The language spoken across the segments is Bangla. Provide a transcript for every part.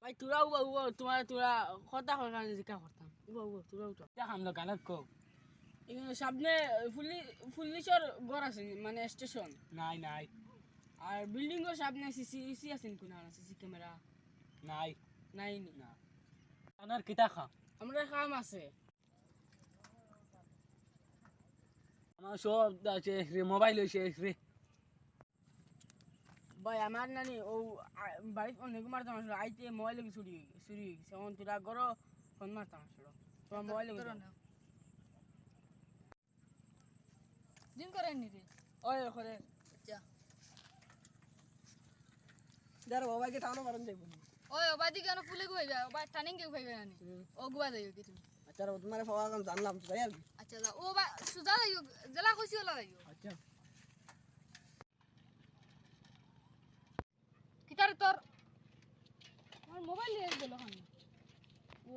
ভাই তোরা উবা উবা তোরা কথা কর কারণে জিকা করতাম উবা উবা তোরা উঠা তা হামলো গানত কো এখানে সামনে পুলিশের ঘর আছে মানে স্টেশন নাই নাই আর বিল্ডিং এর সামনে সিসি আছে কোন সিসি ক্যামেরা নাই নাই নি না আনার কিতা খা আমরা কাম আছে আমার সব আছে মোবাইল হইছে রে ভাই আমার নানি ও বাড়ি অনেক মারতাম আসলো আইতে মোবাইল চুরি হয়ে গেছে এখন তোরা ঘরও ফোন মারতাম আসলো তোমার মোবাইল দিন করেন নি রে ওই করে আচ্ছা যার বাবাকে টানো মারন যাইব ওই ওবাদি কেন ফুলে গুইবা ওবা টানিং কে গুইবা নানি ও গুবা যাইও কি তুমি আচ্ছা তোমার ফাওয়া কাম জানলাম তো যাই আর কি আচ্ছা যা ও বা সুজা যাইও জেলা কইছি ওলা যাইও আচ্ছা কিতারে তোর আমার মোবাইল নিয়ে গেল খান ও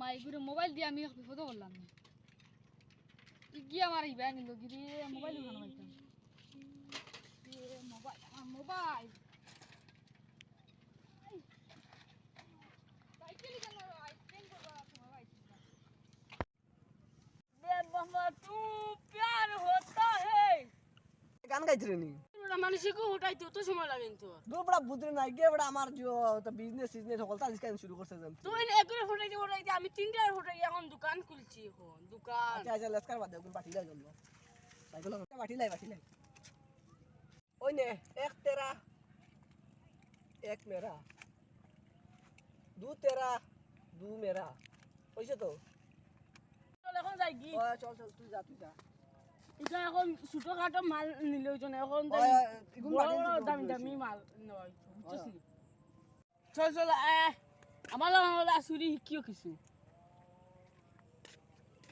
মাই গুরে মোবাইল দিয়ে আমি বিপদ করলাম না ইগি আমার ইবা নিল গিরি মোবাইল খান পাইতাম মোবাইল মোবাইল সাইকেল কেন আইসক্রিম করবা মোবাইল बे बाबा तू प्यार होता है গান গাইছিস নি তোরা মানুষ কো উঠাইতে তো সময় লাগে তো দু বড় বুদ্রে নাই গে বড় আমার যে তো বিজনেস সকলটা আজকে শুরু করছে জান তুই একরে উঠাইতে আমি তিনটা উঠাই এখন দোকান খুলছি এখন দোকান আচ্ছা আচ্ছা লেসকার বাদ দে কোন পাটি লাই জন্য সাইকেল বাটি লাই ওই নে এক তেরা এক মেরা দু তেরা দু মেরা কইছে তো চল এখন যাই কি ও চল চল তুই যা এটা এখন ছোট খাটো মাল নিলে ওজন এখন ওই ইগুন বাটি দামি দামি মাল নয় বুঝছিস চল চল আমার আসুরি কিও কিছু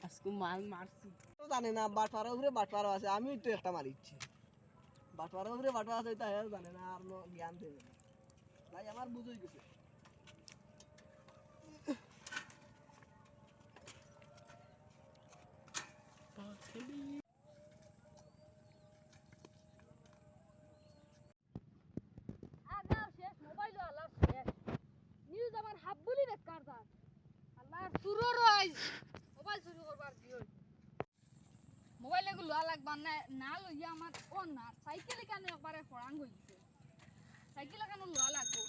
আজকে মাল মারছি তো জানে না বাটপাড়া উপরে বাটপাড়া আছে আমি তো একটা মারিচ্ছি বাটপাড়া উপরে বাটপাড়া আছে তা হেও জানে না আর জ্ঞান দেবে না ভাই আমার বুঝই গেছে আগা শেষ মোবাইল আলা শেষ নিউজ আমার হাবুলি বেকার দাস আল্লাহ চুরর আইজ মোবাইল চুরি করবার দিও মোবাইল এগুলো লোয়া লাগবার না লইয়া আমার ও না সাইকেল কেন একবারে ফড়াং হইছে সাইকেল কেন লোয়া লাগবো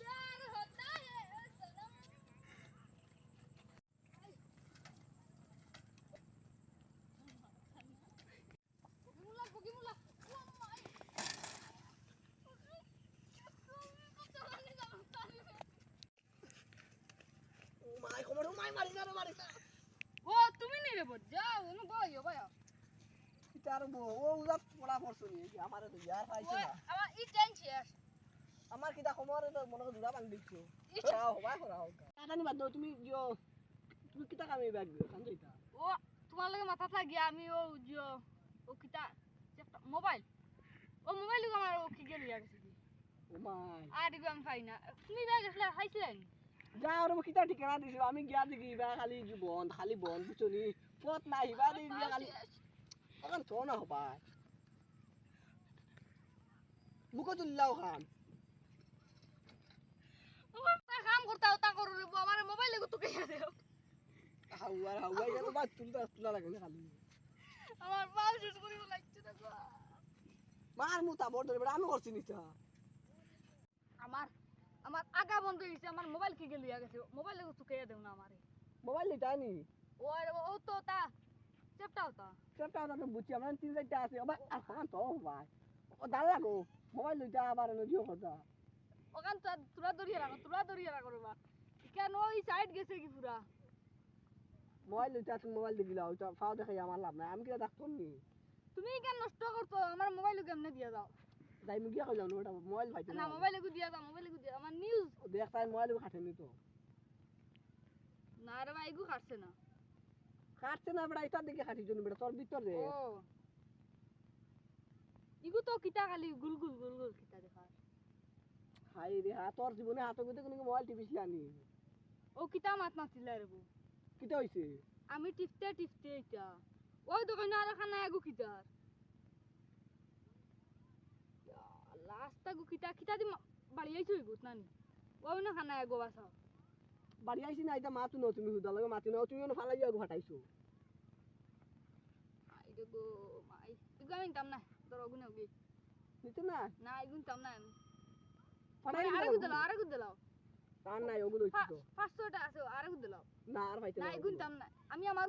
प्यार होता है सनम মুলা বগি মুলা ও মাই ও মাই কোমর ও মাই মারি না ও তুমি নেই রে বড় যাও অনু বইও বইও তার ও উজা পড়া পড়ছ নি আমারে তো ইয়ার পাইছে না আমার ই টেন শেষ আমার কিটা কোমরে তো মনে করে জুড়া বাং দিছো হরাও কাটানি বাদ দাও তুমি জিও তুমি কিটা কামে ব্যাগ কান যাইতা ও তোমার লগে মাথা থাকিয়া আমি ও জিও ও কিতা মোবাইল ও মোবাইল আমার ও কি গেল গেছে ও মাই আর দিগো আমি পাই না তুমি ব্যাগ আসলে খাইছিলেন যা আর কিটা ঠিকানা দিছো আমি গিয়া দেখি বা খালি জীবন খালি বন বুঝনি পথ নাই বা দি খালি এখন তো না হবা মুকো তুল্লাও খান তা কাম করতাও তা করু রে আমার মোবাইল লাগো তোকে দেও হাওয়া গেল বা তুলা লাগে খালি আমার বাল শেষ করিব লাগছে না গো মার মুতা বড় ধরে আমি করছি নিতা আমার আমার আগা বন্ধ হইছে আমার মোবাইল কি গেল গেছে মোবাইল লাগো তোকে দেও না আমারে মোবাইল নিতা নি ও তো তা চেপটাও তা সেটা না বুঝছি আমরা তিন চারটা আছে আবার আর খান তো ভাই ও দাল লাগো মোবাইল লইটা আবার নজিও কথা ওখান তো তুরা দরিয়া রাখো রে বা কেন ওই সাইড গেছে কি পুরা মোবাইল লইটা তুমি মোবাইল দিলা ওটা ফাও দেখাই আমার লাভ নাই আমি কি ডাক্তার নি তুমি কেন নষ্ট করছো আমার মোবাইল কেমনে দিয়া দাও যাই মুই কি কইলাম ওটা মোবাইল পাইতে না মোবাইল দিয়া দাও আমার নিউজ দেখ তাই মোবাইল খাটে নি তো না রে ভাই এগু খাটছে না কাটছে না বড় এটা দিকে খাটি জন্য বড় তোর ভিতর রে ও ইগু তো কিতা খালি গুল কিতা দেখা হাই রে তোর জীবনে হাতে গুতে কোনো মোবাইল টিপিস লানি ও কিতা মাত মাতিলা রে বউ কিটা হইছে আমি টিপতে এটা ওই দোকানে আর খানা আগু কিতার আল্লাহ আস্তা গু কিতা কিতা দি বাড়ি আইছো গুত নানি ওই না খানা গো বাসা বাড়ি আইছি না এটা মাতু ন তুমি হুদা লাগে মাতু ন তুমি না ফালাই যাও ফাটাইছো I they go my ego আমি তাম না তোর গুনে গি নিতে না না ইগুন তাম না আমি ফাটাই আরে গু দিলাও তার নাই ওগুলো হইতো তো 500 টা আছে আরে গু দিলাও না আর পাইতে না ইগুন তাম না আমি আমার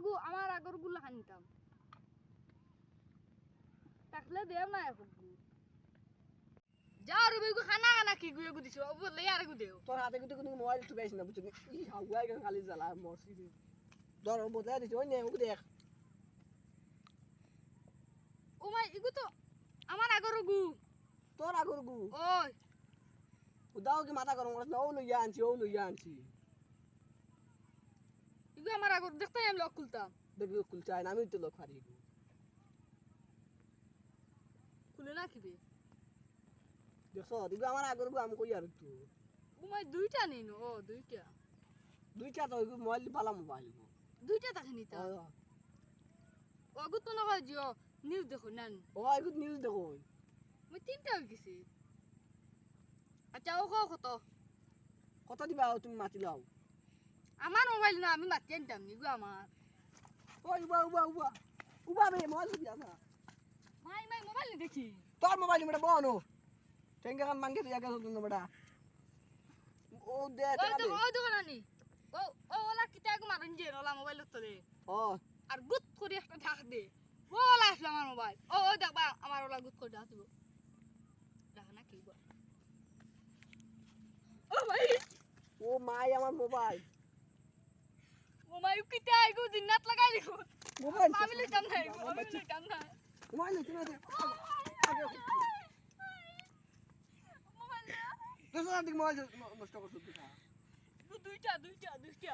আগর গুলা খানিতাম তাকলে দেও না এখন যা রবি গো খানা খানা কি গুয়ে গু দিছো বলে আরে গু দেও তোর হাতে কিন্তু কোনো মোবাইল ঠুকাইছ না বুঝছো ই হাওয়াই গেল খালি জ্বালা মরছি রে ধর বদলা দিছি ওই নে ওকে দেখ ও মাই ইগু তো আমার আগর গু তোর আগর গু ওই উদাও কি মাথা গরম করছ না ও লইয়া আনছি ইগু আমার আগর দেখতে আমি লক খুলতাম দেখি কুল চাই না আমি তো লোক হারিয়ে গু খুলে না কিবে দেখছো দিগো আমার আগর গু আমি কই আর তো ও মাই দুইটা নেই নো ও দুইটা দুইটা তো মোবাইল পালা মোবাইল দুইটা তাকে নিতা ওগু তো না হয় জিও নিউজ দেখো নান ও আইগু নিউজ দেখো মই তিনটা হই গেছে আচ্ছা ও কত কত দিবা তুমি মাতি লাও আমার মোবাইল না আমি মাতি আনতাম নিগু আমার ওই উবা বে মোবাইল দিয়া না মাই মোবাইল নি দেখি তোর মোবাইল মেটা বনো টেঙ্গা কাম মাঙ্গে দিয়া গেছ তুমি বেটা ও দে ওই দেখো নানি ও ওলা কিতা গো মারন যে ওলা মোবাইল তো দে ও আর গুত করে একটা ঢাক দে ও ওলা আসলো আমার মোবাইল ও দেখবা আমার ওলা গুত করে ঢাক দিব ঢাক না কি গো ও ভাই ও মাই আমার মোবাইল ও মাই কিতা আইগো দিনাত লাগাই দিও মোবাইল আমি লইতাম না আমি লইতাম না মোবাইল তুমি দে মোবাইল না দোসরা দিক মোবাইল নষ্ট করছ তুই দুইটা